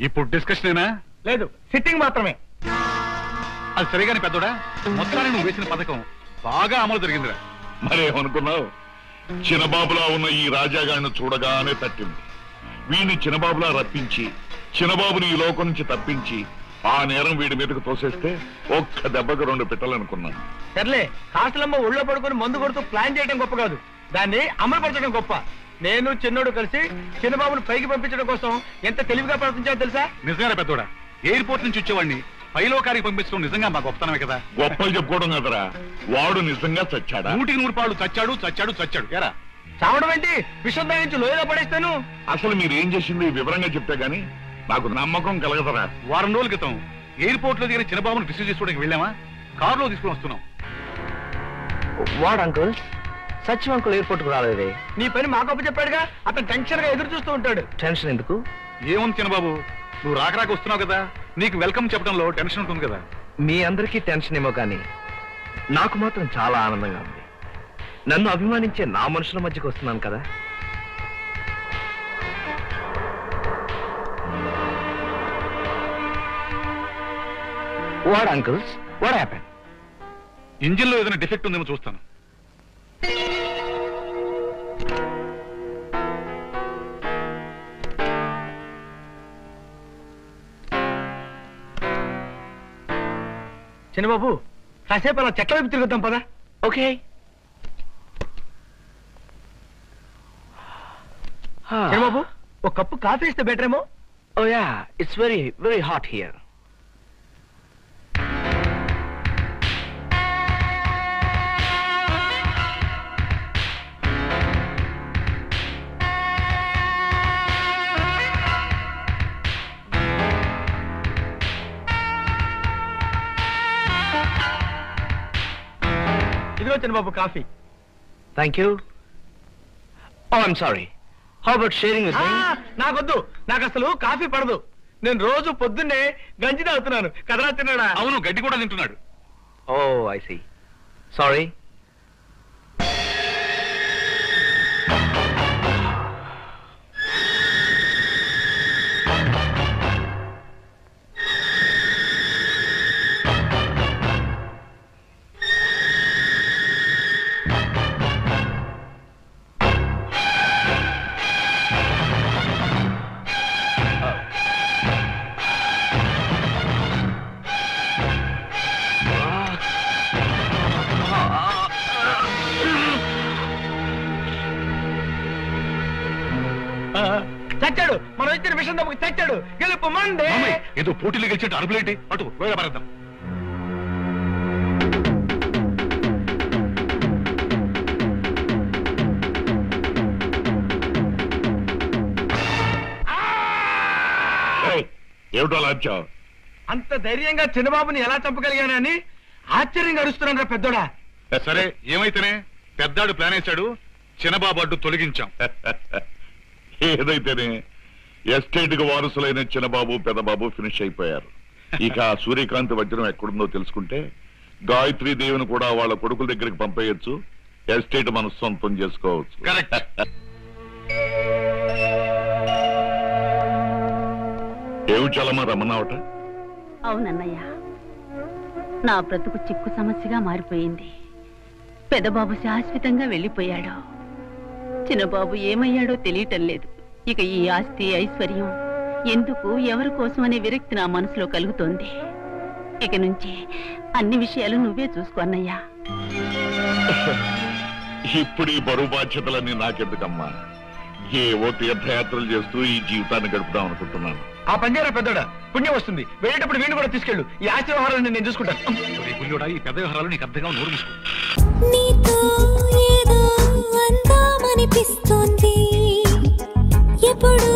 ఇప్పుడు డిస్కషన్ లేదు, సిట్టింగ్ మాత్రమే. అది సరిగానే పెద్దోడా, మొత్తాన్ని నువ్వు వేసిన పథకం బాగా అమలు జరిగిందిరా. మరేమనుకున్నావు? చిన్నబాబులా ఉన్న ఈ రాజాగాడిని చూడగానే తట్టింది. వీడిని చిన్నబాబులా రప్పించి చిన్నబాబుని ఈ లోకం నుంచి తప్పించి ఆ నేరం వీడి మీదకు తోసేస్తే ఒక్క దెబ్బకు 2 పెట్టాలనుకున్నాను. సర్లే, హాస్టలమ్మ ఒళ్ళో పడుకొని మందు కొడుతూ ప్లాన్ చేయడం గొప్ప కాదు, దాన్ని అమలుపరచడం గొప్ప. నేను చిన్నోడు కలిసి చిన్నబాబుని పైకి పంపించడం కోసం ఎంత తెలివిగా ప్రవర్తించాలో తెలుసా? నిజంగా పెద్దోడా, ఎయిర్పోర్ట్ నుంచి వచ్చేవాడిని పైలోకానికి పంపించడం నిజంగా మా గొప్పతనమే కదా. గొప్పలు చెప్పుకోవడం కదరా, వాడు నిజంగా చచ్చాడా? 100 చచ్చాడు చచ్చాడు చచ్చాడు. ఎరా చావడం ఏంటి? విషం తాగించి లోయలో పడేస్తాను. అసలు మీరు ఏం చేసింది వివరంగా చెప్తే గానీ నాకు నమ్మకం కలగదరా. వారం రోజుల క్రితం ఎయిర్పోర్ట్ లో దిగిన చిన్నబాబును రిసీవ్ చేసుకోవడానికి వెళ్ళామా, కారులో తీసుకుని వస్తున్నాం. వాడు అంకుల్, సచివ్ అంకుల్ ఎయిర్పోర్ట్ కు రాలేదే. నీ పని మాకప్పు చెప్పాడుగా, అతను టెన్షన్ గా ఎదురు చూస్తూ ఉంటాడు. టెన్షన్ ఎందుకు? ఏముంది చిన్నబాబు, నువ్వు రాక వస్తున్నావు కదా, నీకు వెల్కమ్ చెప్పడంలో టెన్షన్ ఉంటుంది కదా. మీ అందరికీ టెన్షన్ ఏమో కానీ నాకు మాత్రం చాలా ఆనందంగా ఉంది. నన్ను అభిమానించే నా మనుషుల మధ్యకు వస్తున్నాను కదా. What uncles, what happen? Engine లో ఏదైనా డిఫెక్ట్ ఉందేమో చూస్తాను. చిన్నబాబు, కాసేపు అలా చెట్ల వైపు తిరుగుతాం పదా. ఓకే. చిన్నబాబు, ఒక కప్పు కాఫీ ఇస్తే బెటర్ ఏమో. Oh yeah, it's very very hot here. ఇదిగో Chinnababu coffee. Thank you. Oh I'm sorry. How about sharing with me? నాకొద్దు, నాకు అసలు కాఫీ పడదు. నేను రోజు పొద్దున్నే గంజి తాగుతున్నాను కదరా తిన్నాడా. అవును, గడ్డి కూడా తింటున్నాడు. ఓ ఐ సీ. సారీ. చచ్చాడు, మనం ఇచ్చిన విషయం తప్పకి చచ్చాడు. గెలుపు మండే. ఏదో పోటీలు గెలిచేట్టు అరుపులేంటి? అటు లోయ పారేద్దాం. ఏమిటో లాచావు? అంత ధైర్యంగా చిన్నబాబుని ఎలా చంపగలిగానని ఆశ్చర్యంగా అరుస్తున్నాను రా పెద్దోడా. సరే, ఏమైతేనే పెద్దాడు ప్లాన్ వేశాడు, చిన్నబాబు అడ్డు తొలగించాం. ఏదైతేనే ఎస్టేట్ కు వారసులైన చిన్నబాబు పెద్దబాబు ఫినిష్ అయిపోయారు. ఇక సూర్యకాంత్ వజ్రం ఎక్కడుందో తెలుసుకుంటే గాయత్రీ దేవిని కూడా వాళ్ళ కొడుకుల దగ్గరికి పంపేయచ్చు, ఎస్టేట్ మన సొంతం చేసుకోవచ్చు. కరెక్ట్. ఏమి చాలమ్మా రమ్మన్నావట? అవునన్నయ్య, నా బ్రతుకు చిక్కు సమస్యగా మారిపోయింది. పెద్దబాబు శాశ్వతంగా వెళ్ళిపోయాడు, చిన్నబాబు ఏమయ్యాడో తెలియటం లేదు. ఇక ఈ ఆస్తి ఐశ్వర్యం ఎందుకు, ఎవరి కోసం అనే విరక్తి నా మనసులో కలుగుతోంది. ఇక నుంచి అన్ని విషయాలు నువ్వే చూసుకో అన్నయ్యా. ఇప్పుడు ఈ బరువు బాధ్యతలన్నీ నాకెందుకమ్మా? ఏవో తీర్థయాత్రలు చేస్తూ ఈ జీవితాన్ని గడుపుదాం అనుకుంటున్నాను. ఆ పంజారా పెద్దోడా, పుణ్యం వస్తుంది. వెళ్ళేటప్పుడు వీడిని కూడా తీసుకెళ్ళు. ఈ ఆస్తి వ్యవహారాన్ని నేను చూసుకుంటాను. ఈ పెద్ద వ్యవహారాలు నీకు అర్థంగా నోరు మూసుకో. నీతో ఏదో అందామనిపిస్తోంది ఎప్పుడు